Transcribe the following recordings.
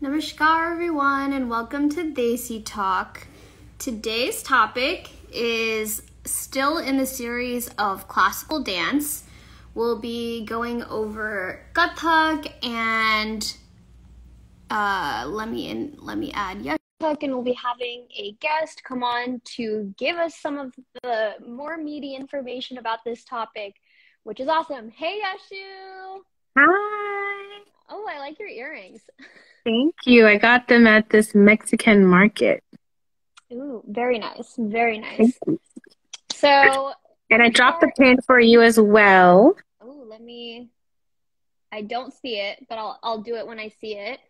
Namaskar everyone and welcome to Desi Talk. Today's topic is still in the series of classical dance. We'll be going over Kathak and let me add Yashu, and we'll be having a guest come on to give us some of the more meaty information about this topic, which is awesome. Hey Yashu! Hi! Oh, I like your earrings. Thank you. I got them at this Mexican market. Ooh, very nice. Very Thank nice. you. So, And I dropped the pin for you as well. Oh, I don't see it, but I'll do it when I see it.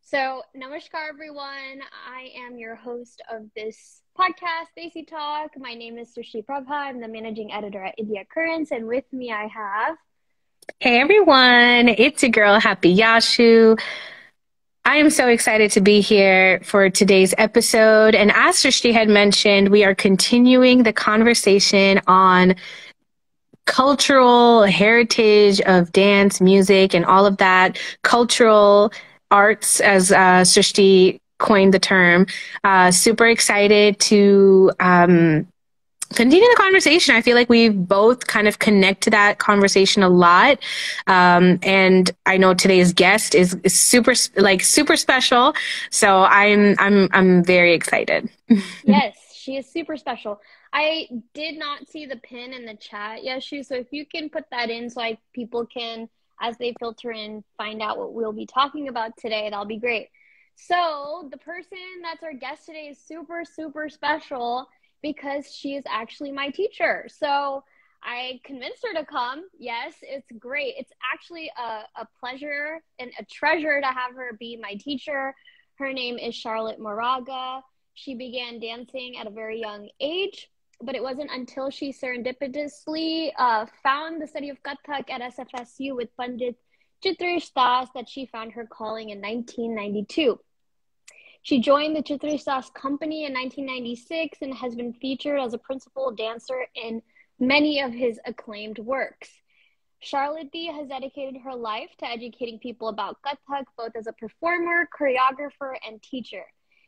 So, namaskar everyone. I am your host of this podcast, Desi Talk. My name is Srishti Prabha. I'm the managing editor at India Currents, and with me I have... Hey everyone, it's your girl, Happy Yashu. I am so excited to be here for today's episode. And as Srishti had mentioned, we are continuing the conversation on cultural heritage of dance, music, and all of that, cultural arts, as Srishti coined the term. Super excited to continue the conversation. I feel like we both kind of connect to that conversation a lot. And I know today's guest is super special. So I'm very excited. Yes, she is super special. I did not see the pin in the chat, Yashu. So if you can put that in so people can, as they filter in, find out what we'll be talking about today, that'll be great. So the person that's our guest today is super, super special because she is actually my teacher. So I convinced her to come. Yes, it's great. It's actually a pleasure and a treasure to have her be my teacher. Her name is Moraga. She began dancing at a very young age, but it wasn't until she serendipitously found the study of Kathak at SFSU with Pandit Chitresh that she found her calling in 1992. She joined the Chitresh company in 1996 and has been featured as a principal dancer in many of his acclaimed works. Srishti has dedicated her life to educating people about Kathak, both as a performer, choreographer, and teacher.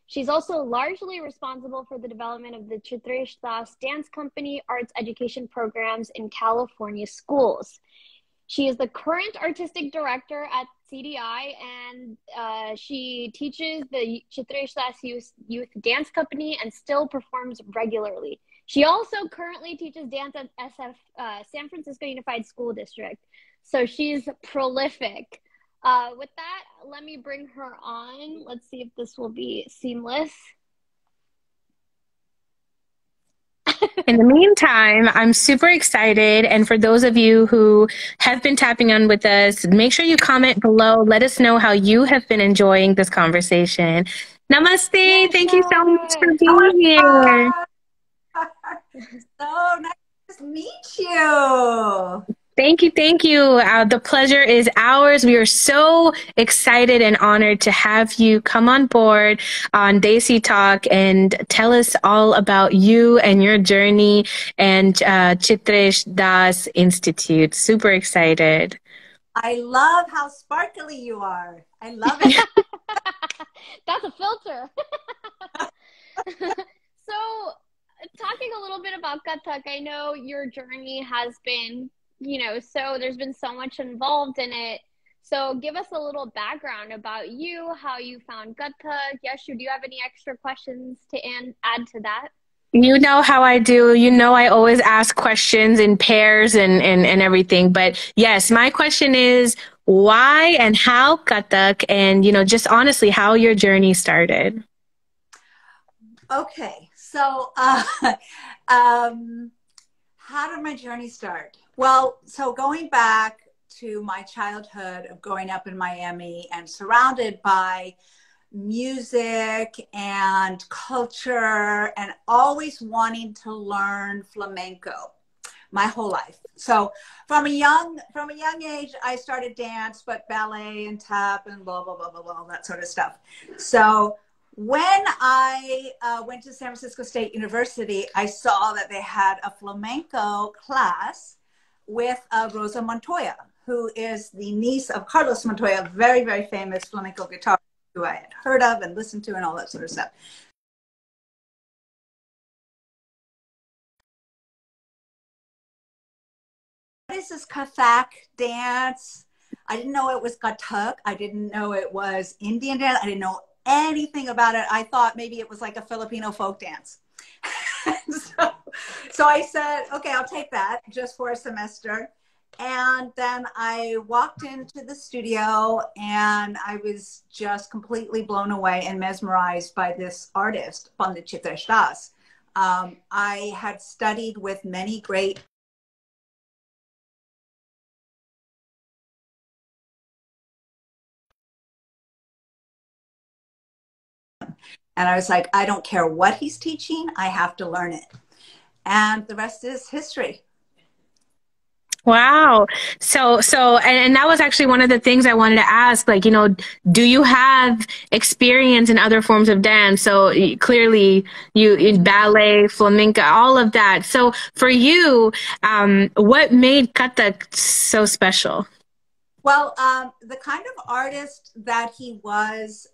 She's also largely responsible for the development of the Chitresh Dance Company arts education programs in California schools. She is the current artistic director at CDI, and she teaches the Chitresh Youth Dance Company and still performs regularly. She also currently teaches dance at San Francisco Unified School District. So she's prolific. With that, let me bring her on. Let's see if this will be seamless. In the meantime, I'm super excited. And for those of you who have been tapping on with us, make sure you comment below. Let us know how you have been enjoying this conversation. Namaste. Yes, Thank you so much for being here. So nice to meet you. Thank you. Thank you. The pleasure is ours. We are so excited and honored to have you come on board on Desi Talk and tell us all about you and your journey and Chitresh Das Institute. Super excited. I love how sparkly you are. I love it. That's a filter. So, talking a little bit about Kathak, I know your journey has been, so there's been so much involved in it. So give us a little background about you, how you found Kathak. Yashu, do you have any extra questions to add to that? You know how I do. You know I always ask questions in pairs and everything. But yes, my question is why and how Kathak, and, just honestly how your journey started. Okay, so how did my journey start? Well, so going back to my childhood of growing up in Miami and surrounded by music and culture and always wanting to learn flamenco my whole life. So from a young age, I started dance, but ballet and tap and blah, blah, blah, blah, blah, all that sort of stuff. So when I went to San Francisco State University, I saw that they had a flamenco class with Rosa Montoya, who is the niece of Carlos Montoya, very, very famous flamenco guitarist. who I had heard of and listened to and all that sort of stuff. What is this Kathak dance? I didn't know it was Kathak. I didn't know it was Indian dance. I didn't know anything about it. I thought maybe it was like a Filipino folk dance. so I said, okay, I'll take that just for a semester. And then I walked into the studio and I was just completely blown away and mesmerized by this artist, Pandit Chitresh. I had studied with many great and I was like, I don't care what he's teaching, I have to learn it. And the rest is history. Wow. And that was actually one of the things I wanted to ask, like, do you have experience in other forms of dance? So clearly you ballet, flamenco, all of that. So for you, what made Kathak so special? Well, the kind of artist that he was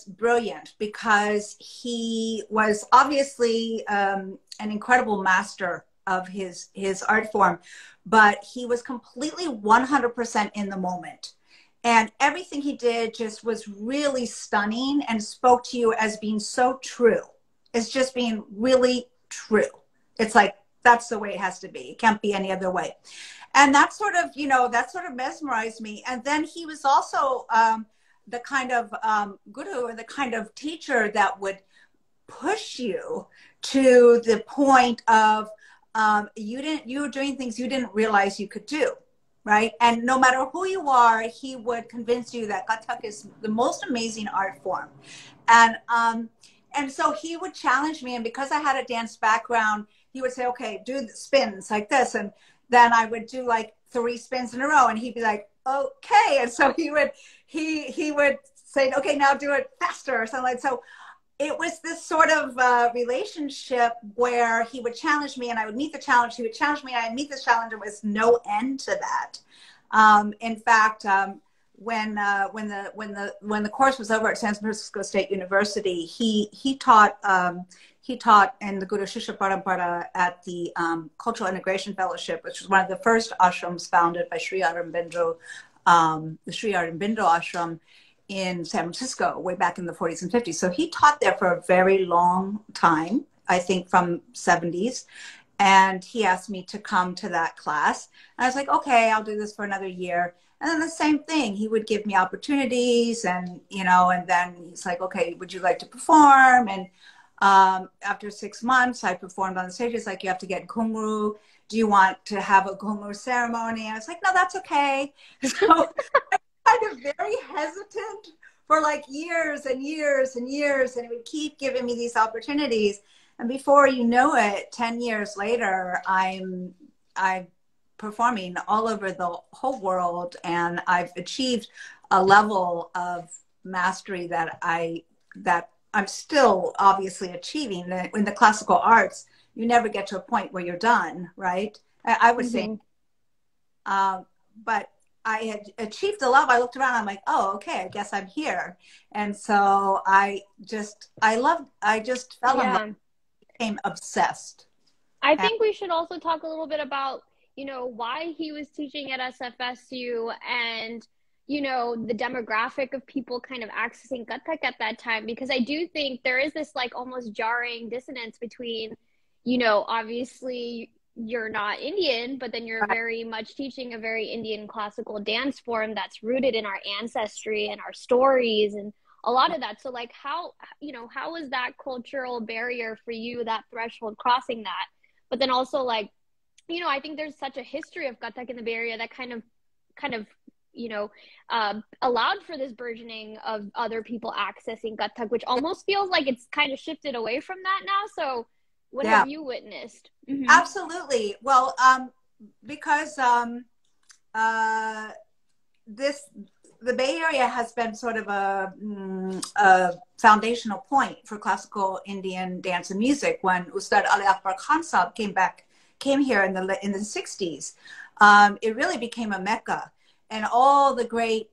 brilliant because he was obviously an incredible master of his art form, but he was completely 100% in the moment. And everything he did just was really stunning and spoke to you as being so true. It's just being really true. It's like, that's the way it has to be. It can't be any other way. And that sort of, that sort of mesmerized me. And then he was also the kind of guru or the kind of teacher that would push you to the point of you were doing things you didn't realize you could do, right? And no matter who you are, he would convince you that Kathak is the most amazing art form. And so he would challenge me, and because I had a dance background, he would say, okay, do the spins like this, and then I would do like 3 spins in a row, and he'd be like, okay. And so he would say, okay, now do it faster or something like that. So it was this sort of relationship where he would challenge me and I would meet the challenge. He would challenge me and I'd meet the challenge. There was no end to that. In fact, when the course was over at San Francisco State University, he taught in the Guru Shishya Parampara at the Cultural Integration Fellowship, which was one of the first ashrams founded by Sri Aurobindo, the Sri Aurobindo ashram in San Francisco way back in the 40s and 50s. So he taught there for a very long time, I think from 70s. And he asked me to come to that class. And I was like, okay, I'll do this for another year. And then the same thing, he would give me opportunities and, and then he's like, okay, would you like to perform? And after 6 months, I performed on the stage. It's like, you have to get Gungru. Do you want to have a Gungru ceremony? I was like, no, that's okay. So kind of very hesitant for like years and years and years, and it would keep giving me these opportunities. And before you know it, 10 years later, I'm performing all over the whole world, and I've achieved a level of mastery that I'm still obviously achieving. In the classical arts, you never get to a point where you're done, right? I would say, but I had achieved a level. I looked around, I'm like, oh, okay, I guess I'm here. And so I just fell in love, became obsessed. I think we should also talk a little bit about, why he was teaching at SFSU and, the demographic of people kind of accessing Kathak at that time, because I do think there is this like almost jarring dissonance between, obviously you're not Indian, but then you're very much teaching a very Indian classical dance form that's rooted in our ancestry and our stories and a lot of that. So like how was that cultural barrier for you, that threshold crossing that? But then also like, I think there's such a history of Kathak in the Bay Area that kind of allowed for this burgeoning of other people accessing Kathak, which almost feels like it's kind of shifted away from that now. So what have you witnessed? Mm-hmm. Absolutely. Well, because the Bay Area has been sort of a foundational point for classical Indian dance and music. When Ustad Ali Akbar Khan Sahib came here in the 60s, it really became a mecca, and all the great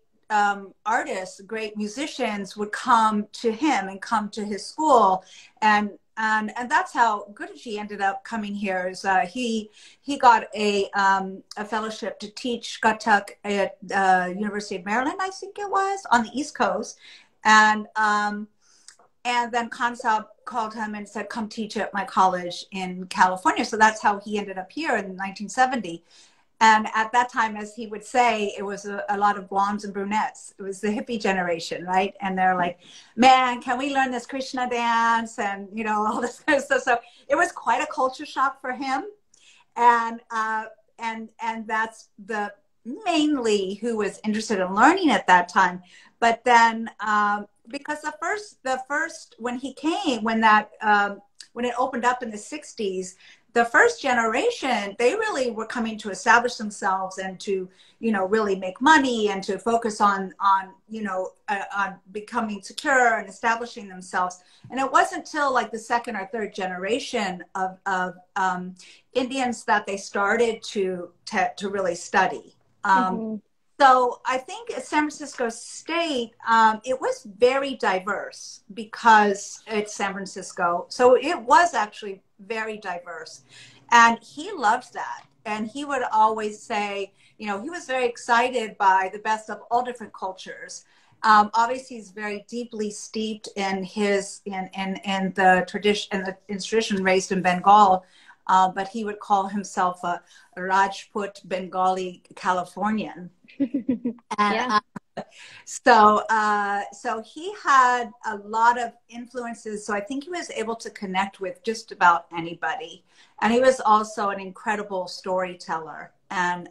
artists, great musicians would come to him and come to his school, and that's how Guruji ended up coming here. Is he got a fellowship to teach Kathak at University of Maryland, I think it was, on the East Coast, and then Kansab called him and said, "Come teach at my college in California." So that's how he ended up here in 1970. And at that time, as he would say, it was a lot of blondes and brunettes. It was the hippie generation, right? And they're like, "Man, can we learn this Krishna dance?" And, you know, all this kind of stuff. So it was quite a culture shock for him. And that's the mainly who was interested in learning at that time. But then, because the first, when he came, when it opened up in the 60s, the first generation, they really were coming to establish themselves and to, you know, really make money and to focus on becoming secure and establishing themselves. And it wasn't till like the second or third generation of Indians that they started to really study. So I think at San Francisco State, it was very diverse because it's San Francisco. So it was actually very diverse. And he loved that. And he would always say, you know, he was very excited by the best of all different cultures. Obviously, he's very deeply steeped in in the tradition raised in Bengal. But he would call himself a Rajput Bengali Californian. And so he had a lot of influences. So I think he was able to connect with just about anybody. And he was also an incredible storyteller. And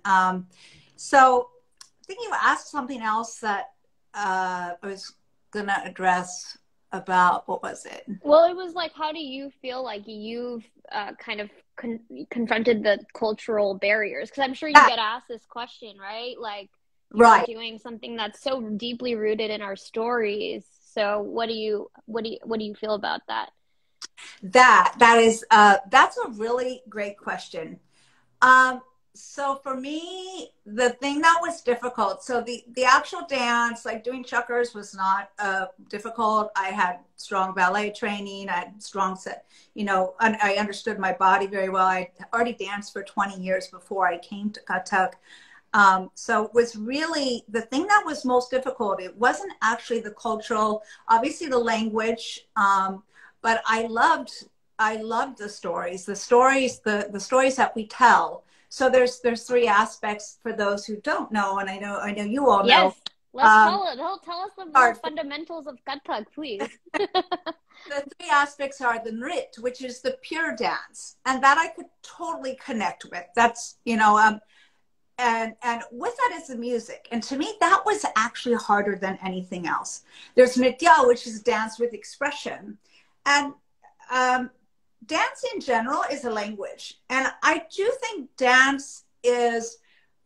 so I think you asked something else that I was going to address about, what was it? Well, it was like, how do you feel like you've kind of confronted the cultural barriers? Because I'm sure you get asked this question, right? Like, you're doing something that's so deeply rooted in our stories. So what do you feel about that? That's a really great question. So for me, the thing that was difficult, so the actual dance, like doing chukkers, was not difficult. I had strong ballet training. I had strong set, you know, and I understood my body very well. I already danced for 20 years before I came to Kathak. So it was really the thing that was most difficult. It wasn't actually the cultural, obviously the language, but I loved the stories that we tell. So there's three aspects for those who don't know, and I know you all know. Yes, let's tell us the fundamentals of Kathak, please. The three aspects are the nrit, which is the pure dance, and that I could totally connect with. That's, you know, and with that is the music, and to me that was actually harder than anything else. There's nritya, which is dance with expression, and dance in general is a language, and I do think dance is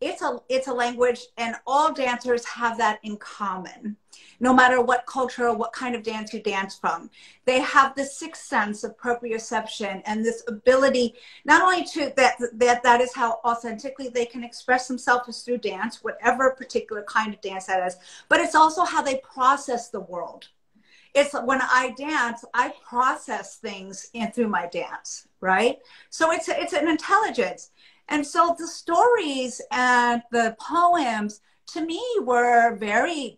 it's a language, and all dancers have that in common. No matter what culture or what kind of dance you dance from, they have the sixth sense of proprioception and this ability not only to that is how authentically they can express themselves through dance, whatever particular kind of dance that is, but it's also how they process the world. It's when I dance, I process things through my dance, right? So it's an intelligence. And so the stories and the poems to me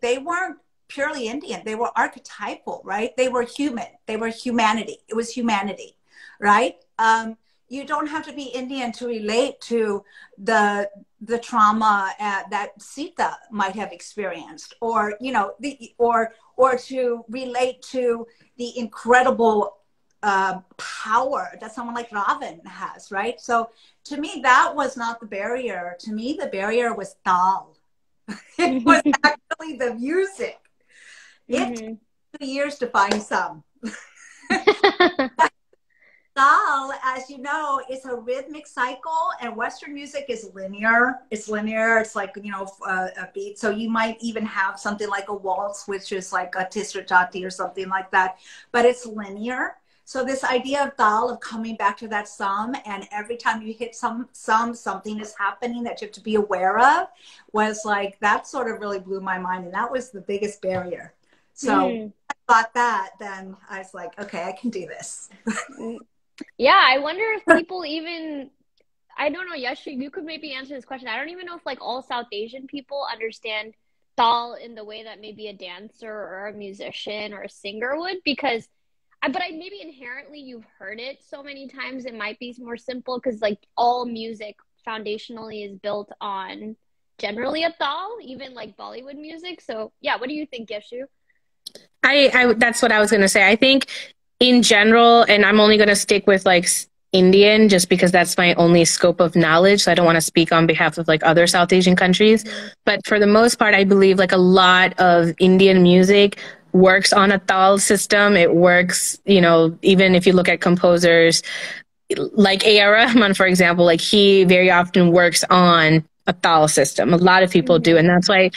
they weren't purely Indian. They were archetypal, right? They were human. They were humanity. It was humanity, right? You don't have to be Indian to relate to the trauma that Sita might have experienced, or, you know, or to relate to the incredible power that someone like Ravan has, right? So to me, that was not the barrier. To me, the barrier was tal. It was actually the music. It took 2 years to find some. Tal, as you know, is a rhythmic cycle, and Western music is linear. It's linear. It's like, you know, a beat. So you might even have something like a waltz, which is like a Tisra Jati or something like that, but it's linear. So this idea of dal, of coming back to that sum, and every time you hit something is happening that you have to be aware of, was like, that sort of really blew my mind. And that was the biggest barrier. So I got that, then I was like, okay, I can do this. Yeah, I wonder if people even, I don't know, Yashu, you could maybe answer this question. I don't even know if like all South Asian people understand dal in the way that maybe a dancer or a musician or a singer would, because but I maybe inherently you've heard it so many times it might be more simple, because like all music foundationally is built on generally a dal, even like Bollywood music. So yeah, what do you think, Yashu? I that's what I was going to say. I think in general, and I'm only going to stick with like Indian just because that's my only scope of knowledge. So I don't want to speak on behalf of like other South Asian countries. But for the most part, I believe like a lot of Indian music works on a tal system. It works, you know, even if you look at composers like A.R. Rahman, for example, like he very often works on a tal system. A lot of people do. And that's why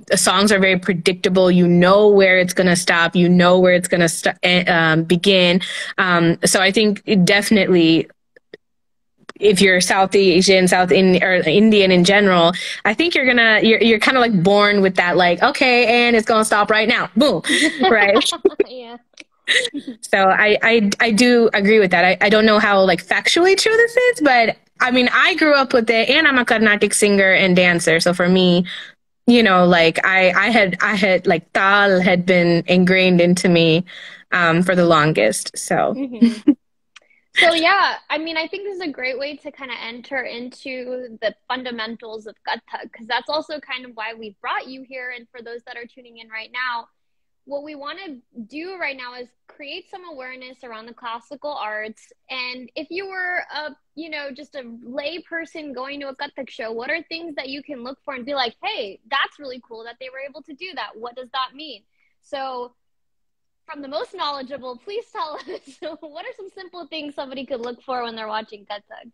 the songs are very predictable. You know where it's going to stop. You know where it's going to begin. So I think definitely, if you're South Asian, or Indian in general, I think you're kind of like born with that, like, okay, and it's going to stop right now. Boom. Right. Yeah. So I do agree with that. I don't know how like factually true this is, but I mean, I grew up with it, and I'm a Carnatic singer and dancer. So for me, you know, like I had like tal had been ingrained into me for the longest. So. So yeah, I mean, I think this is a great way to kind of enter into the fundamentals of Kathak, because that's also kind of why we brought you here. And for those that are tuning in right now, what we want to do right now is create some awareness around the classical arts. And if you were just a lay person going to a Kathak show, what are things that you can look for and be like, hey, that's really cool that they were able to do that. What does that mean? So from the most knowledgeable, please tell us, what are some simple things somebody could look for when they're watching Kathak?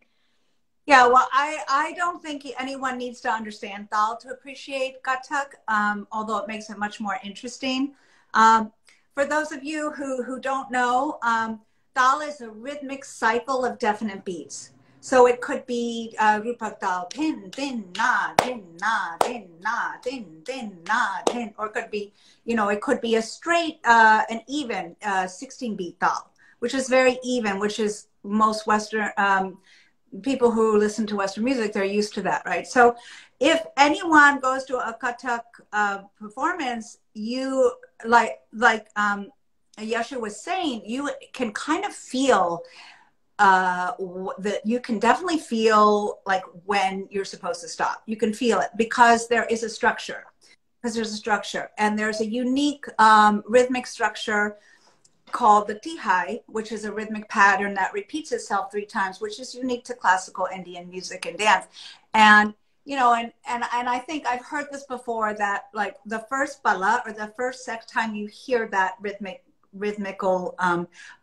Yeah, well, I don't think anyone needs to understand tal to appreciate Kathak, although it makes it much more interesting. For those of you who don't know, tal is a rhythmic cycle of definite beats. So it could be rupak tal, tin, din, na, din, na, din, na, din, din, na, din, or it could be, it could be a straight, an even 16-beat tal, which is very even, which is most Western people who listen to Western music, they're used to that, right? So if anyone goes to a Kathak performance, you like Yashu was saying, you can kind of feel that you can definitely feel like when you're supposed to stop. You can feel it because there is a structure. And there's a unique rhythmic structure called the tihai, which is a rhythmic pattern that repeats itself 3 times, which is unique to classical Indian music and dance. And and I think I've heard this before, that like the first bala, or the first time you hear that rhythmical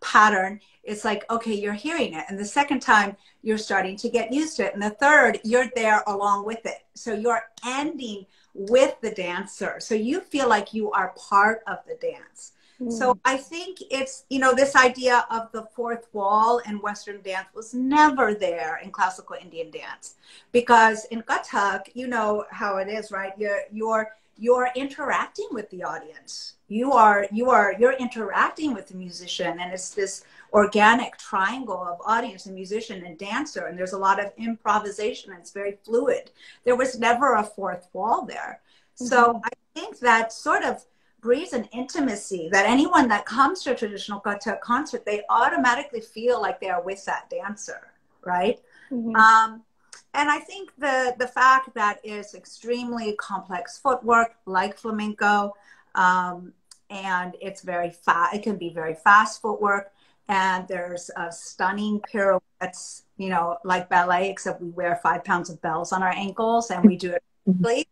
pattern, it's like, okay, you're hearing it. And the second time you're starting to get used to it. And the third, you're there along with it. So you're ending with the dancer. So you feel like you are part of the dance. So I think it's, this idea of the fourth wall in Western dance was never there in classical Indian dance, because in Kathak, you know how it is, right? You're interacting with the audience. You're interacting with the musician, and it's this organic triangle of audience and musician and dancer, and there's a lot of improvisation, and it's very fluid. There was never a fourth wall there. So I think that sort of breeds an intimacy that anyone that comes to a traditional Kathak concert, they automatically feel like they are with that dancer, right? And I think the fact that it's extremely complex footwork, like flamenco, and it's very fast. It can be very fast footwork, and there's stunning pirouettes, like ballet, except we wear 5 pounds of bells on our ankles, and we do it quickly.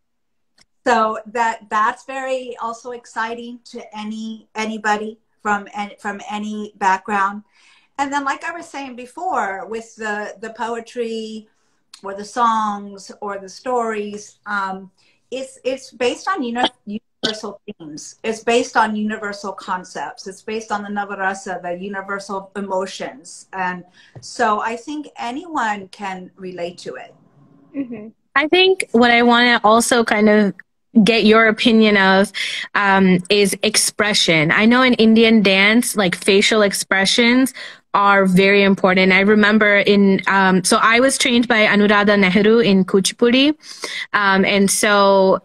So that's very also exciting to anybody from any background. And then, like I was saying before, with the poetry or the songs or the stories, it's based on unique universal themes. It's based on universal concepts. It's based on the Navarasa, the universal emotions. And so I think anyone can relate to it. Mm-hmm. I think what I want to also kind of get your opinion of is expression. I know in Indian dance, like facial expressions are very important. I remember so I was trained by Anuradha Nehru in Kuchipudi. And so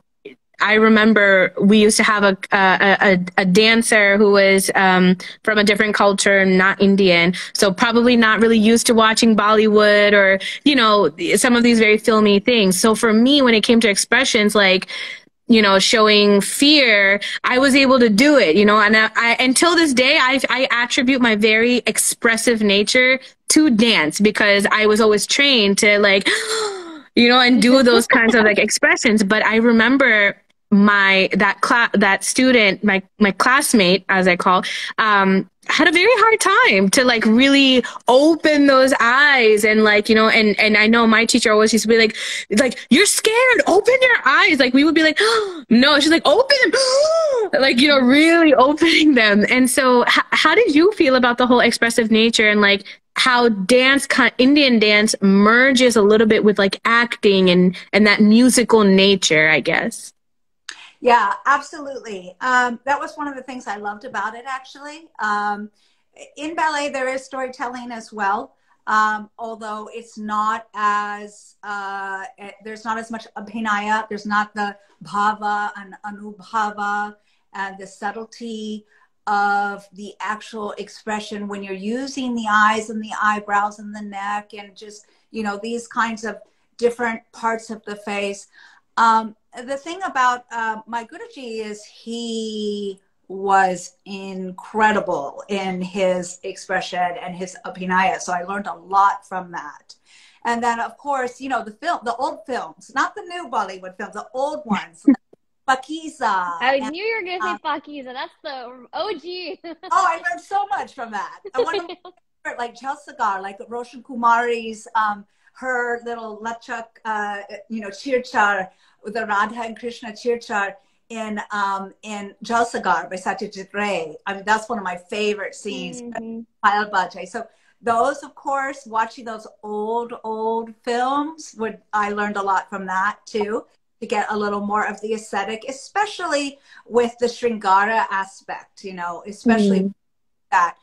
I remember we used to have a dancer who was from a different culture, not Indian, so probably not really used to watching Bollywood or, you know, some of these very filmy things. So for me, when it came to expressions like, you know, showing fear, I was able to do it, you know, and I until this day, I attribute my very expressive nature to dance because I was always trained to like, you know, and do those kinds of like expressions. But I remember that student, my classmate, as I call, had a very hard time to like really open those eyes and like, you know, and I know my teacher always used to be like, you're scared, open your eyes. Like we would be like, oh, no, she's like, open them, like, you know, really opening them. And so how did you feel about the whole expressive nature and like how Indian dance merges a little bit with like acting and that musical nature, I guess? Yeah, absolutely. That was one of the things I loved about it, actually. In ballet, there is storytelling as well, although it's not as, there's not as much abhinaya. There's not the bhava and anubhava and the subtlety of the actual expression when you're using the eyes and the eyebrows and the neck and just, you know, these kinds of different parts of the face. The thing about my Guruji is he was incredible in his expression and his abhinaya. So I learned a lot from that. And then, of course, you know, the old films, not the new Bollywood films, the old ones. Pakiza. I knew you were going to say Pakiza. That's the OG. Oh, I learned so much from that. And one of my favorite, like Chalsagar, like Roshan Kumari's, her little Lachak, you know, Chirchar, the Radha and Krishna Chirchar in Jalsagar by Chitresh. I mean, that's one of my favorite scenes. Mm-hmm. So those, of course, watching those old films, I learned a lot from that too, to get a little more of the aesthetic, especially with the Shringara aspect, you know, especially that.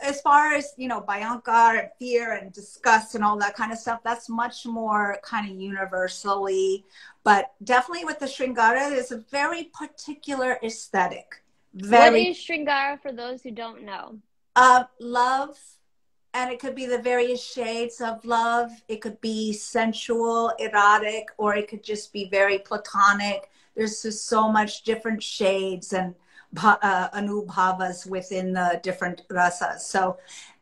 As far as, you know, Bhayankar and fear and disgust and all that kind of stuff, that's much more kind of universally. But definitely with the Shringara, there's a very particular aesthetic. What is Shringara for those who don't know? Love. And it could be the various shades of love. It could be sensual, erotic, or it could just be very platonic. There's just so much different shades and anubhavas within the different rasas. So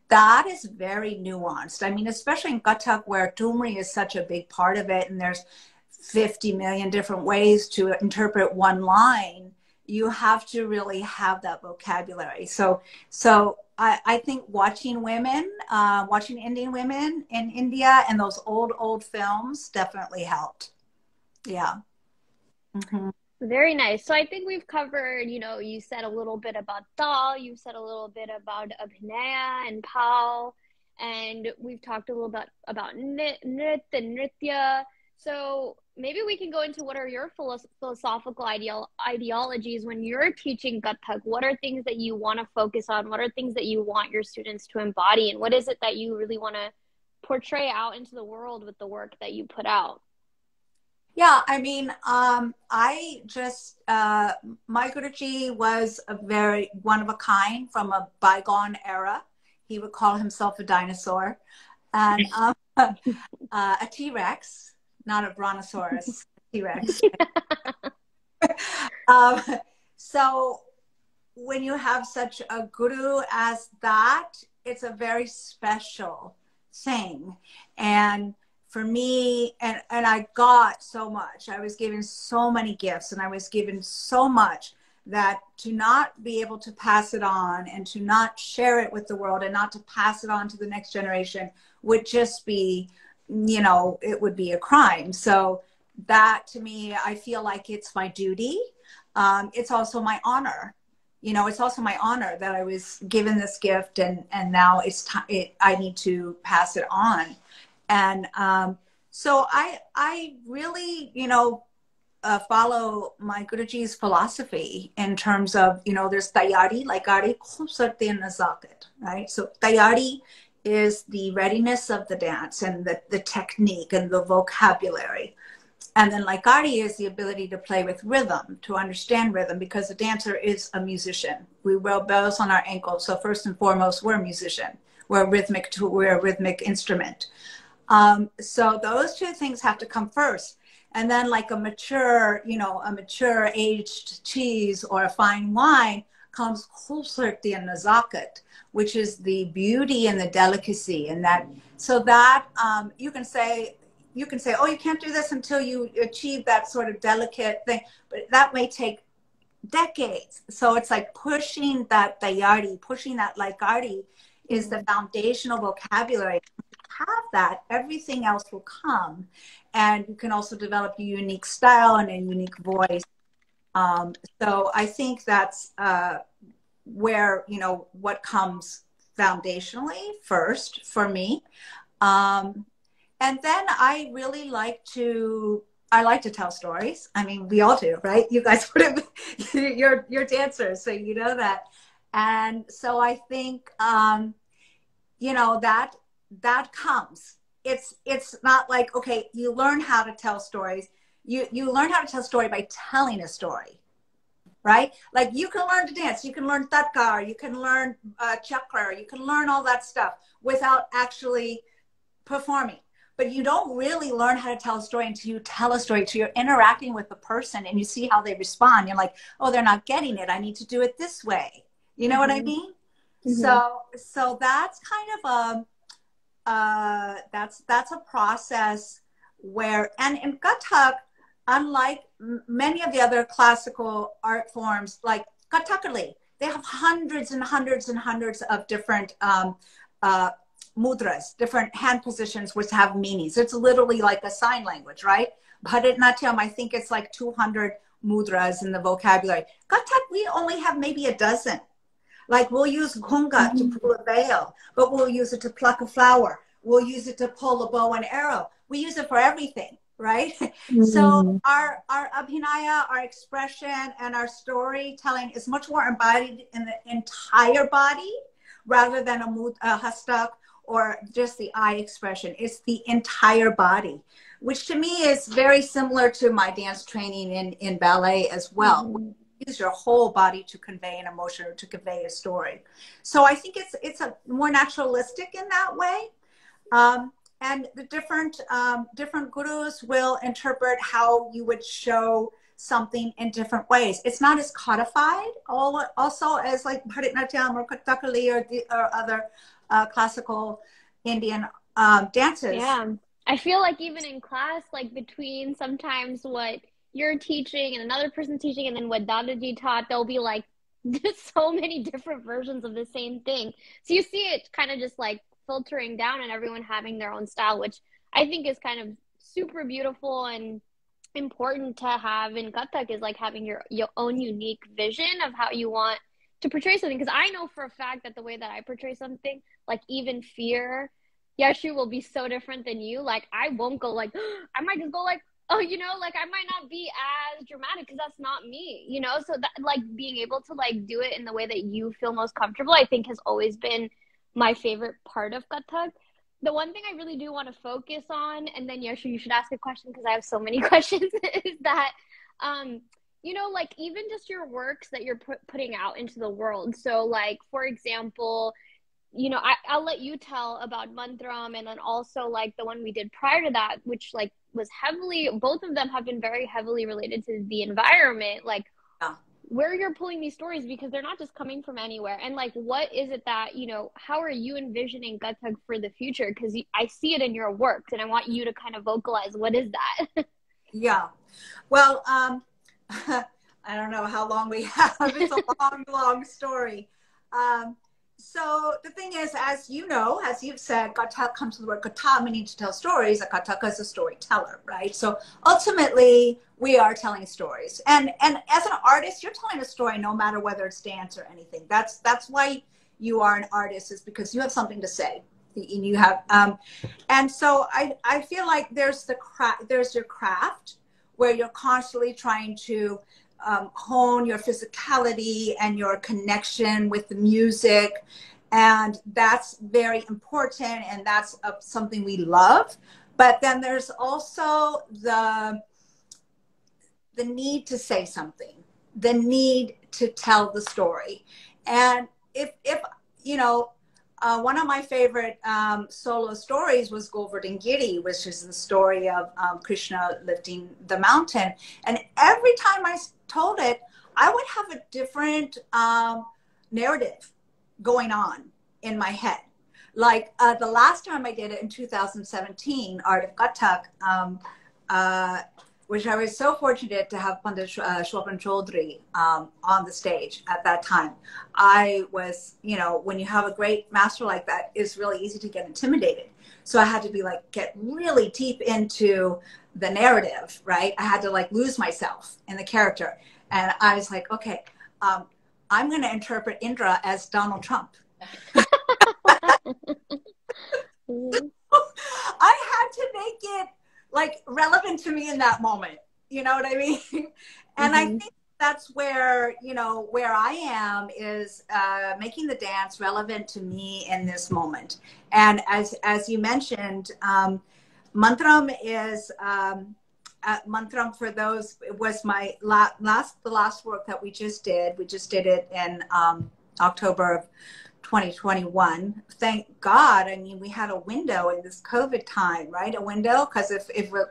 that is very nuanced. I mean, especially in Kathak, where Tumri is such a big part of it, and there's 50 million different ways to interpret one line, you have to really have that vocabulary. So I think watching Indian women in India and those old films definitely helped. Yeah. Mm-hmm. Very nice. So I think we've covered, you know, you said a little bit about Dal, you said a little bit about Abhinaya and Pal, and we've talked a little bit about Nrit and Nritya. So maybe we can go into what are your philosophical ideologies when you're teaching Kathak. What are things that you want to focus on? What are things that you want your students to embody? And what is it that you really want to portray out into the world with the work that you put out? Yeah, I mean, I just, my Guruji was a very one of a kind from a bygone era. He would call himself a dinosaur and a T-Rex, not a brontosaurus, T-Rex. So when you have such a guru as that, it's a very special thing. And for me, and I got so much. I was given so many gifts and I was given so much that to not be able to pass it on and to not share it with the world and not to pass it on to the next generation would just be, you know, it would be a crime. So that to me, I feel like it's my duty. it's also my honor. It's also my honor that I was given this gift, and now it's time. I need to pass it on. And so I really, follow my Guruji's philosophy in terms of, there's tayari, laikari, khubsurati and nazakat, right? So tayari is the readiness of the dance and the technique and the vocabulary. And then laikari is the ability to play with rhythm, to understand rhythm, because the dancer is a musician. We wear bells on our ankles. So first and foremost, we're a musician. We're a rhythmic instrument. So those two things have to come first. And then like a mature aged cheese or a fine wine comes khubsurti and nazakat, which is the beauty and the delicacy. And that you can say, oh, you can't do this until you achieve that sort of delicate thing, but that may take decades. So it's like pushing that tayari, pushing that laikari is the foundational vocabulary. Have that, everything else will come. And you can also develop a unique style and a unique voice. So I think that's where, what comes foundationally first for me. And then I really like to tell stories. I mean, we all do, right? You guys you're dancers, so you know that. And so I think, that comes. It's not like, okay, you learn how to tell stories. You learn how to tell a story by telling a story, right? Like you can learn to dance, you can learn Kathakar, you can learn chakra, you can learn all that stuff without actually performing. But you don't really learn how to tell a story until you tell a story, until you're interacting with the person and you see how they respond. You're like, oh, they're not getting it. I need to do it this way. You know what I mean? So that's kind of that's a process where, and in Kathak, unlike many of the other classical art forms, like Kathakali, they have hundreds and hundreds and hundreds of different mudras, different hand positions, which have meanings. It's literally like a sign language, right? Bharatanatyam, I think it's like 200 mudras in the vocabulary. Kathak, we only have maybe a dozen. Like we'll use gunga to pull a veil, but we'll use it to pluck a flower. We'll use it to pull a bow and arrow. We use it for everything, right? So our abhinaya, our expression, and our storytelling is much more embodied in the entire body rather than a hastak or just the eye expression. It's the entire body, which to me is very similar to my dance training in ballet as well. Use your whole body to convey an emotion or to convey a story. So I think it's a more naturalistic in that way. And the different gurus will interpret how you would show something in different ways. It's not as codified also as like Bharatanatyam or Kathakali or other classical Indian dances. Yeah. I feel like even in class, like between sometimes what you're teaching and another person teaching and then what Dadaji taught, there'll be like just so many different versions of the same thing. So you see it kind of just like filtering down and everyone having their own style, which I think is kind of super beautiful and important to have in Kathak, is like having your own unique vision of how you want to portray something. Because I know for a fact that the way that I portray something, like even fear, Yashu will be so different than you. Like I won't go like, I might just go like, oh, like I might not be as dramatic because that's not me, so that like being able to like do it in the way that you feel most comfortable, I think has always been my favorite part of Kathak. The one thing I really do want to focus on, and then Yashu, you should ask a question because I have so many questions, is that, like even just your works that you're putting out into the world. So like, for example, I'll let you tell about Mantram, and then also like the one we did prior to that, which like was both of them have been very heavily related to the environment, like where you're pulling these stories, because they're not just coming from anywhere. And like, what is it that, how are you envisioning Kathak for the future? Because I see it in your works and I want you to kind of vocalize, what is that? Yeah. Well, I don't know how long we have. It's a long, long story. So the thing is, as you know, as you've said, Kathak comes from the word Katha, meaning to tell stories. A Kathaka is a storyteller, right? So ultimately, we are telling stories. And as an artist, you're telling a story no matter whether it's dance or anything. That's why you are an artist, is because you have something to say. You have, and so I feel like there's there's your craft, where you're constantly trying to hone your physicality and your connection with the music. And that's very important, and that's something we love. But then there's also the need to say something, the need to tell the story. And if you know, one of my favorite solo stories was Govardhan Giri, which is the story of Krishna lifting the mountain. And every time I told it, I would have a different narrative going on in my head. Like the last time I did it in 2017, Art of Kathak, which I was so fortunate to have Pandit Shwapan Chaudhary on the stage at that time. I was, you know, when you have a great master like that, it's really easy to get intimidated. So I had to be like, get really deep into the narrative, right? I had to like lose myself in the character. And I was like, okay, I'm going to interpret Indra as Donald Trump. I had to make it like relevant to me in that moment. You know what I mean? And I think that's where, you know, where I am is making the dance relevant to me in this moment. And as you mentioned, Mantram is, Mantram, for those, it was my the last work that we just did. We just did it in October of 2021. Thank God. I mean, we had a window in this COVID time, right? A window, because if we're,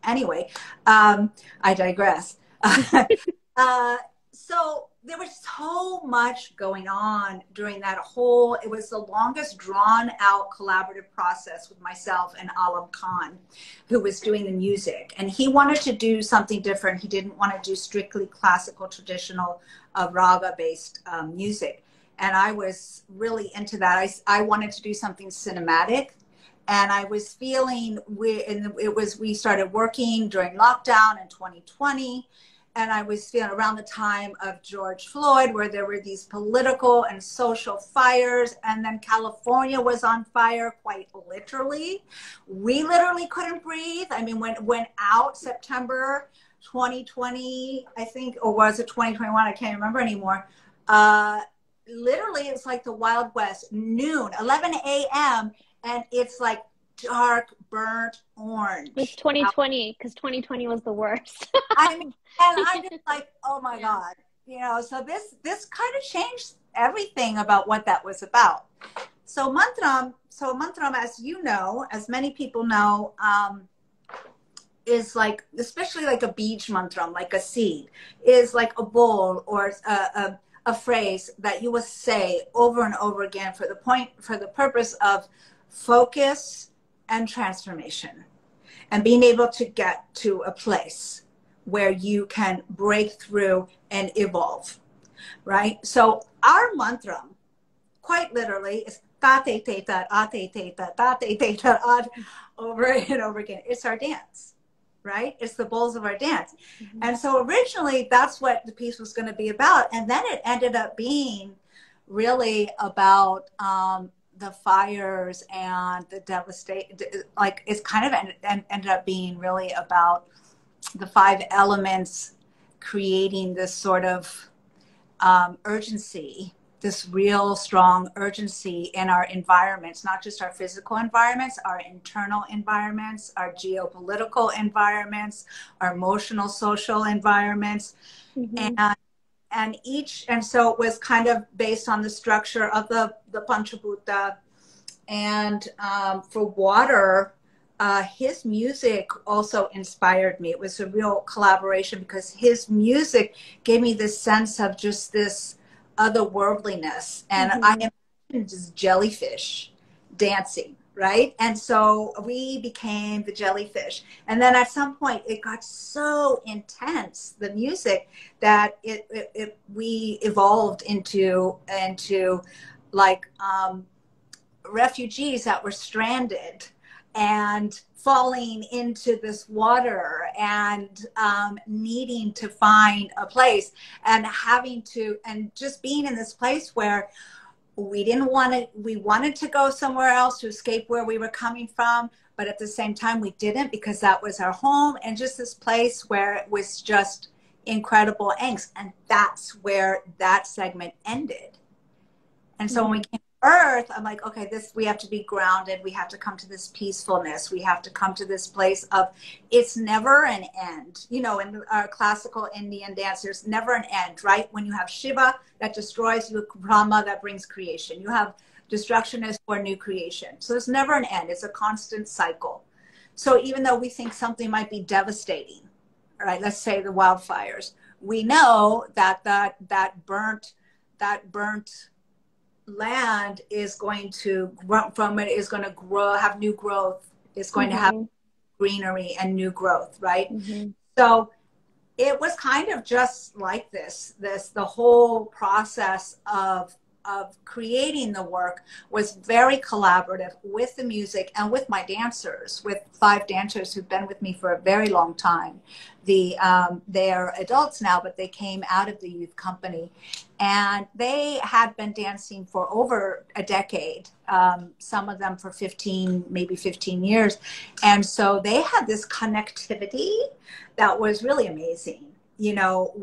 anyway, I digress. So there was so much going on during that whole, it was the longest drawn out collaborative process with myself and Alam Khan, who was doing the music. And he wanted to do something different. He didn't want to do strictly classical, traditional, raga based music. And I was really into that. I wanted to do something cinematic. And I was feeling, we started working during lockdown in 2020. And I was feeling around the time of George Floyd, where there were these political and social fires. And then California was on fire, quite literally. We literally couldn't breathe. I mean, when it went out September 2020, I think, or was it 2021? I can't remember anymore. Literally, it's like the Wild West, noon, 11 a.m., and it's like dark, burnt orange. It's 2020, because 2020 was the worst. I mean, and I'm just like, oh my God, you know, so this kind of changed everything about what that was about. So Mantram, as you know, as many people know, is like, especially like a beej mantram, like a seed, is like a bowl or a phrase that you will say over and over again for the purpose of focus and transformation, and being able to get to a place where you can break through and evolve, right? So our mantram, quite literally, is tate teta, ate teta, tate teta, over and over again. It's our dance, right? It's the bowls of our dance. And so originally that's what the piece was going to be about. And then it ended up being really about the fires and the devastation. Like, it's kind of ended up being really about the 5 elements creating this sort of urgency, this real strong urgency in our environments, not just our physical environments, our internal environments, our geopolitical environments, our emotional, social environments. And so it was kind of based on the structure of the Panchabhuta. And for water, his music also inspired me. It was a real collaboration because his music gave me this sense of just this otherworldliness. And I imagined this jellyfish dancing, right? And so we became the jellyfish. And then at some point it got so intense, the music, that we evolved into refugees that were stranded and falling into this water and needing to find a place and and just being in this place where we wanted to go somewhere else to escape where we were coming from, but at the same time we didn't, because that was our home, and just this place where it was just incredible angst. And that's where that segment ended. And so when we came to Earth, I'm like, okay, we have to be grounded. We have to come to this peacefulness. We have to come to this place of it's never an end. You know, in our classical Indian dance, there's never an end, right? When you have Shiva that destroys, you have Brahma that brings creation. You have destruction is for new creation. So there's never an end. It's a constant cycle. So even though we think something might be devastating, right? Let's say the wildfires. We know that that burnt land is going to grow from it, is going to grow, have new growth, is going to have greenery and new growth, right? So it was kind of just like the whole process of creating the work was very collaborative with the music and with my dancers, with 5 dancers who've been with me for a very long time. They're adults now, but they came out of the youth company, and they had been dancing for over a decade, some of them for 15, maybe 15 years. And so they had this connectivity that was really amazing. You know,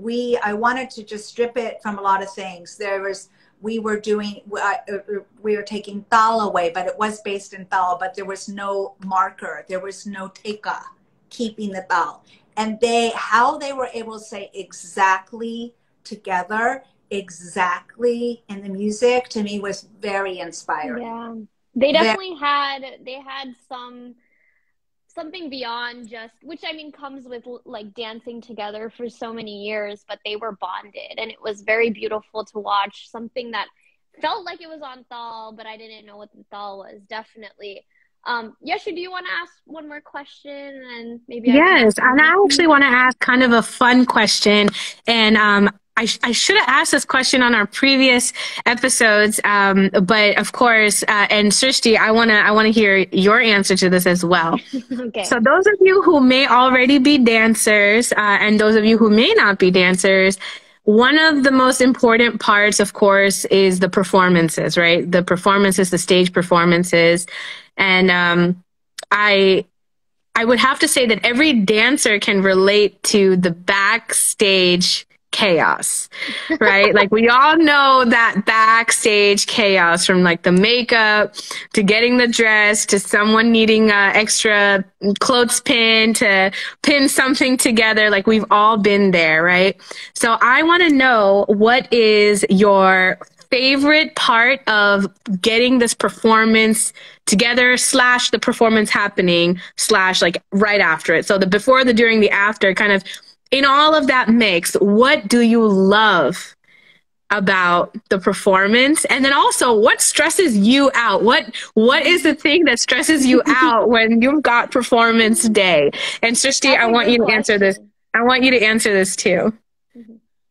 I wanted to just strip it from a lot of things. We were taking thala away, but it was based in thala, but there was no marker. There was no teka, keeping the thala. And how they were able to say exactly together, exactly in the music, to me was very inspiring. Yeah. They definitely had something beyond just, which I mean comes with like dancing together for so many years, but they were bonded, and it was very beautiful to watch something that felt like it was on thal, but I didn't know what the thal was. Definitely. Yashu, do you want to ask one more question, and maybe Yes, and I actually want to ask kind of a fun question, and I should have asked this question on our previous episodes, but of course, and Srishti, I wanna hear your answer to this as well. Okay. So those of you who may already be dancers, and those of you who may not be dancers, one of the most important parts, of course, is the performances, right? The performances, the stage performances, and I would have to say that every dancer can relate to the backstage chaos, right? Like we all know that backstage chaos, from like the makeup to getting the dress to someone needing extra clothespin to pin something together. Like we've all been there, right? So I want to know, what is your favorite part of getting this performance together / the performance happening / like right after it? So the before, the during, the after, kind of in all of that mix, what do you love about the performance? And then also, what stresses you out? What is the thing that stresses you out when you've got performance day? And Srishti, I want you to answer this. I want you to answer this too.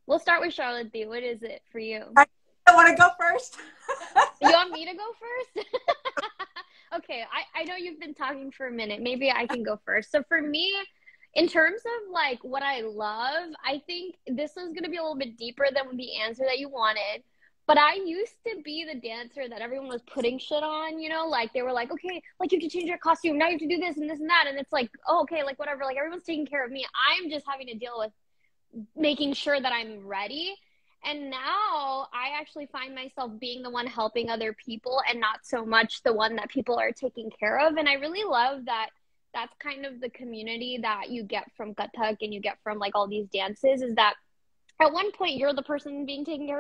We'll start with Charlotte B. What is it for you? I want to go first. You want me to go first? Okay, I know you've been talking for a minute. Maybe I can go first. So for me, in terms of like what I love, I think this is going to be a little bit deeper than the answer that you wanted. But I used to be the dancer that everyone was putting shit on, you know, like they were like, okay, like you have to change your costume. Now you have to do this and this and that. And it's like, oh, okay, like whatever, like everyone's taking care of me. I'm just having to deal with making sure that I'm ready. And now I actually find myself being the one helping other people and not so much the one that people are taking care of. And I really love that that's kind of the community that you get from Kathak and you get from like all these dances, is that at one point you're the person being taken care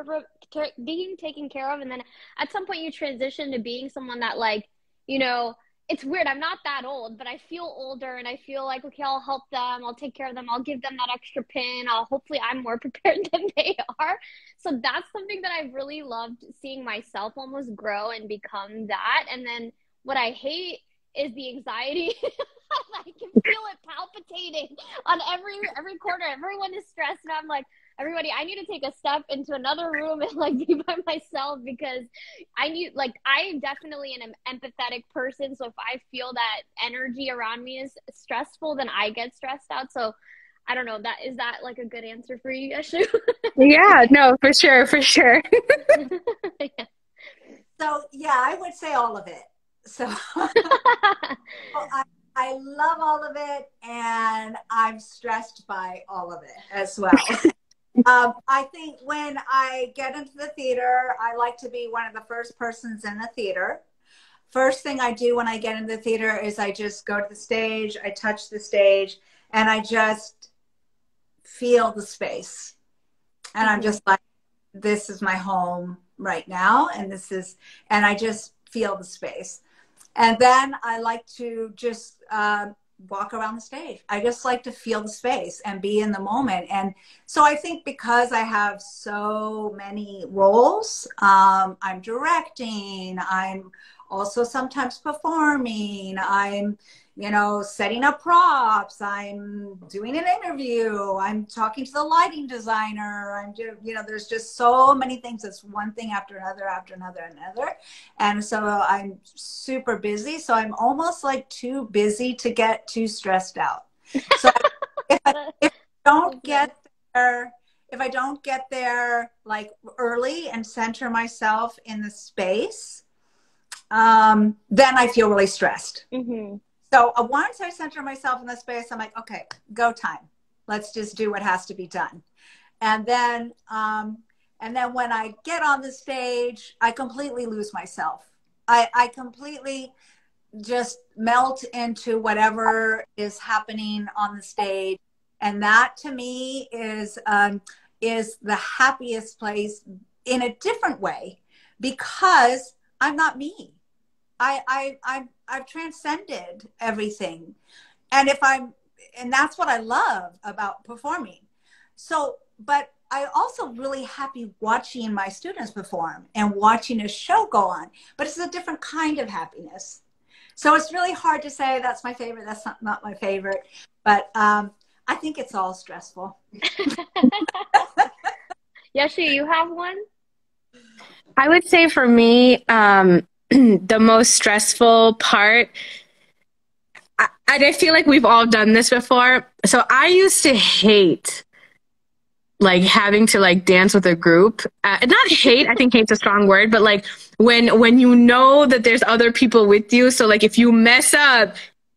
of, and then at some point you transition to being someone that, like, you know, it's weird, I'm not that old, but I feel older and I feel like, okay, I'll help them, I'll take care of them, I'll give them that extra pin, hopefully I'm more prepared than they are. So that's something that I've really loved, seeing myself almost grow and become that. And then what I hate is the anxiety. I can feel it palpitating on every corner. Everyone is stressed, and I'm like, everybody, I need to take a step into another room and like be by myself, because I'm definitely an empathetic person. So if I feel that energy around me is stressful, then I get stressed out. So I don't know, is that like a good answer for you, Yashu? Yeah, no, for sure, for sure. Yeah. So yeah, I would say all of it. So I love all of it, and I'm stressed by all of it as well. I think when I get into the theater, I like to be one of the first persons in the theater. First thing I do when I get into the theater is I just go to the stage, I touch the stage, and I just feel the space. And I'm just like, this is my home right now, and I just feel the space. And then I like to just walk around the stage. I just like to feel the space and be in the moment. And so I think because I have so many roles, I'm directing, I'm also sometimes performing, I'm, setting up props, I'm doing an interview, I'm talking to the lighting designer, there's just so many things. It's one thing after another, after another, another. And so I'm super busy. So I'm almost like too busy to get too stressed out. So if I don't get there, if I don't get there like early and center myself in the space, then I feel really stressed. Mm-hmm. So once I center myself in the space, I'm like, okay, go time. Let's just do what has to be done. And then when I get on the stage, I completely lose myself. I completely just melt into whatever is happening on the stage. And that to me is the happiest place in a different way, because I'm not me. I've transcended everything. And that's what I love about performing. So, but I also really happy watching my students perform and watching a show go on, but it's a different kind of happiness. So it's really hard to say that's my favorite, that's not my favorite, but I think it's all stressful. Yashu, you have one? I would say for me, the most stressful part, I feel like we've all done this before. So I used to hate like having to like dance with a group. Not hate, I think hate's a strong word, but like when you know that there's other people with you. So like if you mess up,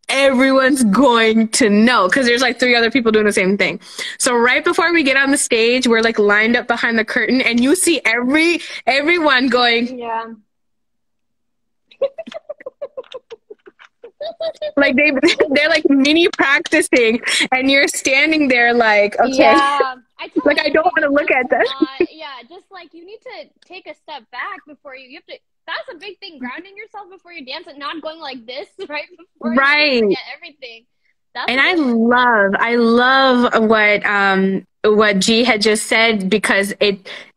everyone's going to know because there's like 3 other people doing the same thing. So right before we get on the stage, we're like lined up behind the curtain and you see everyone going, yeah. like they're like mini practicing and you're standing there like, okay. Yeah. I don't want to look at that. Yeah, just like you need to take a step back before you have to. That's a big thing, grounding yourself before you dance and not going like this right before you forget everything. And I love what G had just said, because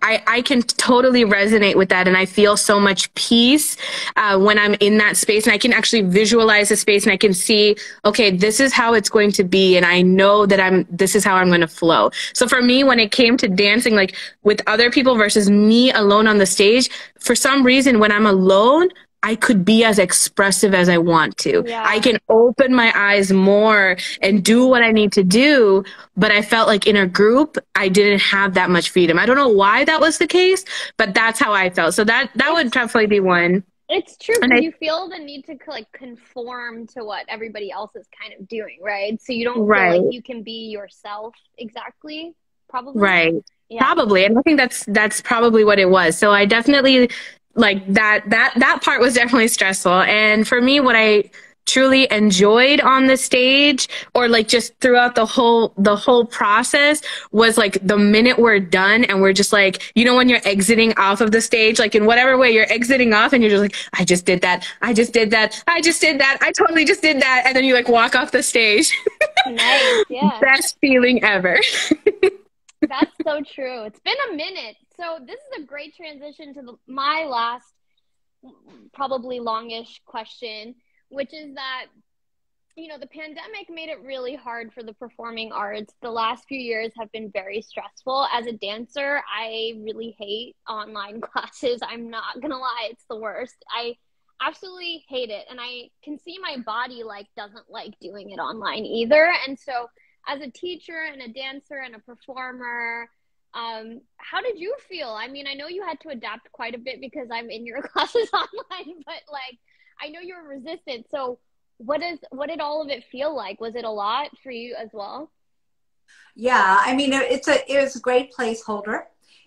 I can totally resonate with that. And I feel so much peace when I'm in that space, and I can actually visualize the space and I can see, okay, this is how it's going to be. And I know that this is how I'm going to flow. So for me, when it came to dancing, like with other people versus me alone on the stage, for some reason, when I'm alone, I could be as expressive as I want to. Yeah. I can open my eyes more and do what I need to do. But I felt like in a group, I didn't have that much freedom. I don't know why that was the case, but that's how I felt. So that would definitely be one. It's true, because you feel the need to like conform to what everybody else is kind of doing, right? So you don't feel like you can be yourself exactly, probably. Right. Yeah. Probably. And I think that's probably what it was. So I definitely like that part was definitely stressful. And for me, what I truly enjoyed on the stage, or like just throughout the whole process, was like the minute we're done and we're just like, when you're exiting off of the stage, like in whatever way you're exiting off, and you're just like, I just did that, I totally just did that, and then you like walk off the stage. Nice. Yeah. Best feeling ever. That's so true. It's been a minute. So this is a great transition to my last, probably longish question, which is that the pandemic made it really hard for the performing arts. The last few years have been very stressful. As a dancer, I really hate online classes. I'm not gonna lie, it's the worst. I absolutely hate it. And I can see my body doesn't like doing it online either. And so as a teacher and a dancer and a performer, how did you feel? I mean, I know you had to adapt quite a bit because I'm in your classes online, but I know you were resistant. So what did all of it feel like? Was it a lot for you as well? Yeah, I mean, it was a great placeholder.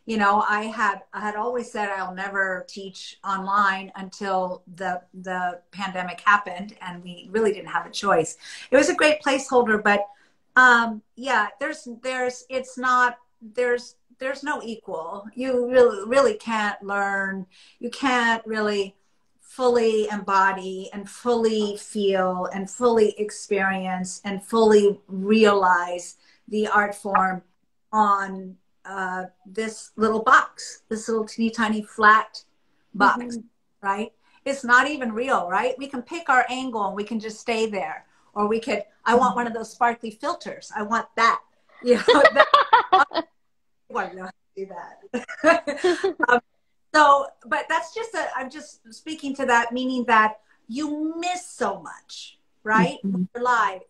I had always said I'll never teach online until the pandemic happened, and we really didn't have a choice. It was a great placeholder, but yeah, there's no equal. You really can't learn. You can't really fully embody and fully feel and fully experience and fully realize the art form on this little box, this little teeny tiny flat box, right? It's not even real, right? We can pick our angle and we can just stay there. Or I want one of those sparkly filters. I want that. I want to know how to do that. But that's I'm just speaking to that, meaning that you miss so much, right? When you're live.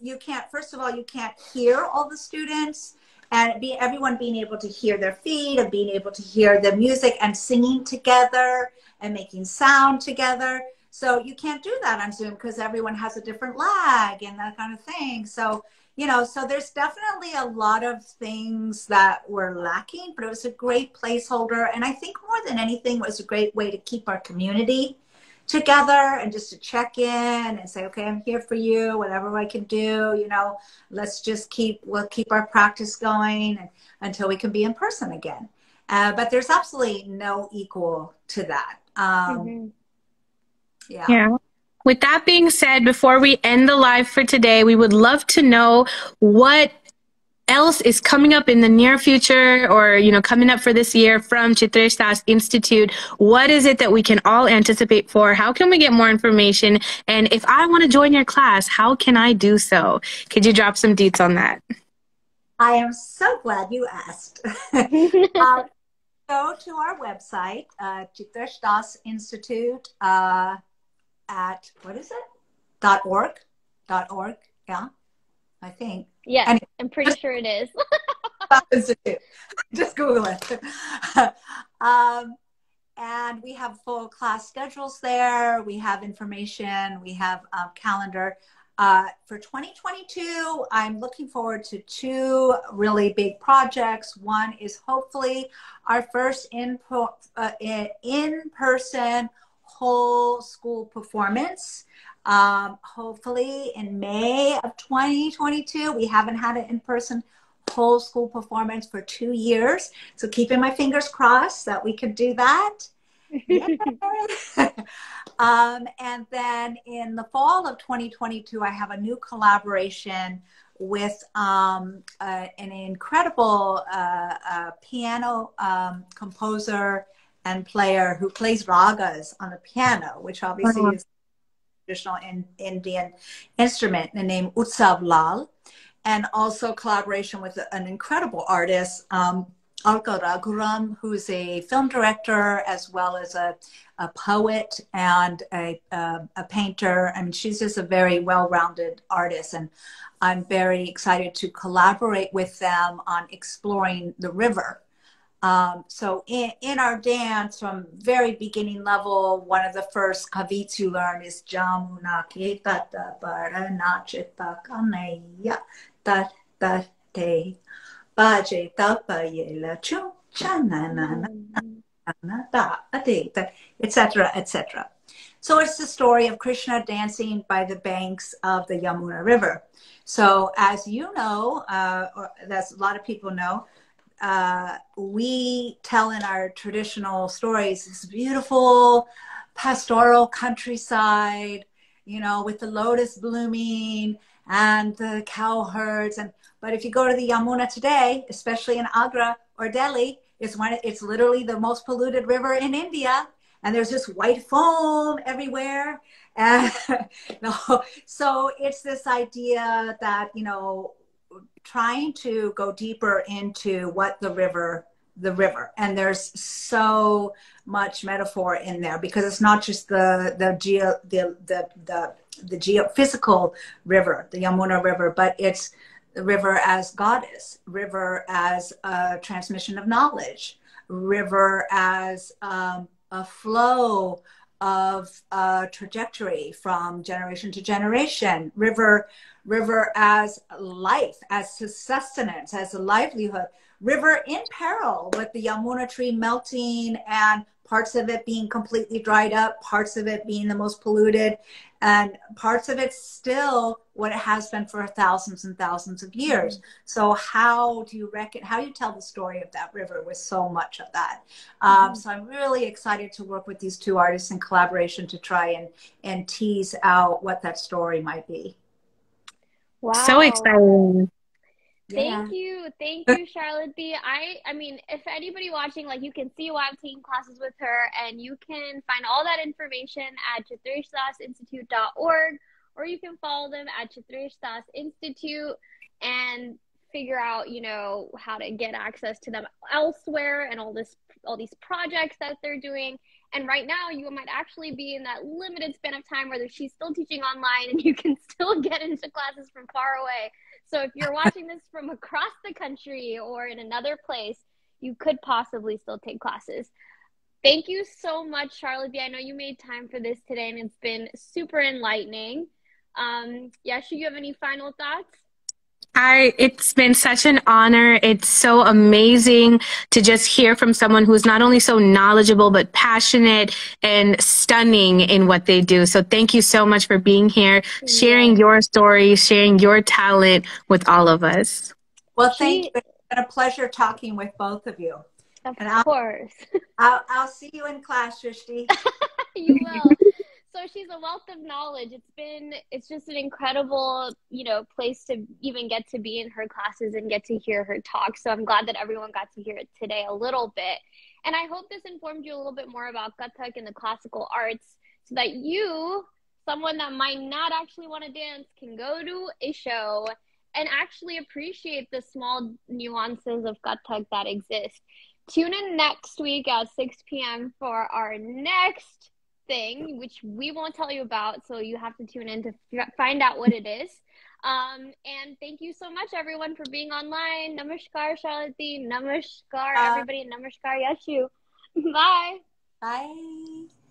First of all, you can't hear all the students and everyone being able to hear their feet and being able to hear the music and singing together and making sound together. So you can't do that on Zoom because everyone has a different lag and that kind of thing. So so there's definitely a lot of things that were lacking, but it was a great placeholder. And I think more than anything, it was a great way to keep our community together and just to check in and say, okay, I'm here for you, whatever I can do, let's just we'll keep our practice going until we can be in person again. But there's absolutely no equal to that. Yeah. With that being said, before we end the live for today, we would love to know what else is coming up in the near future or, coming up for this year from Chitresh Das Institute. What is it that we can all anticipate for? How can we get more information? And if I want to join your class, how can I do so? Could you drop some deets on that? I am so glad you asked. Go to our website, Chitresh Das Institute, at what is it? .org. Yeah, I think. Yeah, anyway, I'm pretty sure it is. Just Google it. And we have full class schedules there. We have information. We have calendar. For 2022, I'm looking forward to 2 really big projects. One is hopefully our first in-person whole school performance. Hopefully in May of 2022. We haven't had an in-person whole school performance for 2 years. So keeping my fingers crossed that we could do that. And then in the fall of 2022, I have a new collaboration with an incredible piano composer and player who plays ragas on the piano, which obviously is a traditional Indian instrument, named Utsav Lal. And also collaboration with an incredible artist, Alka Raghuram, who's a film director as well as a poet and a painter. I mean, she's just a very well-rounded artist, and I'm very excited to collaborate with them on exploring the river. So in our dance, from very beginning level, one of the first kavits you learn is Yamuna Ketata Paranachita Kaneya Tate Baje Tapayela Chu Chanana, etc., etc. So it's the story of Krishna dancing by the banks of the Yamuna River. So as you know, or as a lot of people know, we tell in our traditional stories this beautiful pastoral countryside, with the lotus blooming and the cow herds. But if you go to the Yamuna today, especially in Agra or Delhi, it's literally the most polluted river in India. and there's this white foam everywhere. And no, so it's this idea that, you know, trying to go deeper into what the river, and there's so much metaphor in there, because it's not just the geophysical river, the Yamuna River, but it's the river as goddess, river as a transmission of knowledge, river as a flow of trajectory from generation to generation, river as life, as sustenance, as a livelihood, river in peril with the Yamuna tree melting and parts of it being completely dried up, parts of it being the most polluted, and parts of it still what it has been for thousands and thousands of years. Mm-hmm. So how do you tell the story of that river with so much of that? Mm-hmm. So I'm really excited to work with these two artists in collaboration to try and tease out what that story might be. Wow. So exciting. Thank you, Charlotte B. I mean, if anybody watching, like, you can see why I'm taking classes with her, and you can find all that information at chitresh-institute.org, or you can follow them at chitresh-institute and figure out, you know, how to get access to them elsewhere and all these projects that they're doing. And right now, you might actually be in that limited span of time where she's still teaching online and you can still get into classes from far away. So if you're watching this from across the country or in another place, you could possibly still take classes. Thank you so much, Charlotte B. I know you made time for this today, and it's been super enlightening. Yashu, you have any final thoughts? It's been such an honor. It's so amazing to just hear from someone who's not only so knowledgeable, but passionate and stunning in what they do. So thank you so much for being here, sharing your story, sharing your talent with all of us. Well, thank you. It's been a pleasure talking with both of you. Of course. I'll see you in class, Srishti. You will. So she's a wealth of knowledge. It's just an incredible, you know, place to even get to be in her classes and get to hear her talk. So I'm glad that everyone got to hear it today a little bit. And I hope this informed you a little bit more about Kathak and the classical arts, so that you, someone that might not actually want to dance, can go to a show and actually appreciate the small nuances of Kathak that exist. Tune in next week at 6 p.m. for our next thing, which we won't tell you about, so you have to tune in to find out what it is. And thank you so much, everyone, for being online. Namaskar, Charlotte. Namaskar, everybody. Namaskar, Yashu. Bye. Bye.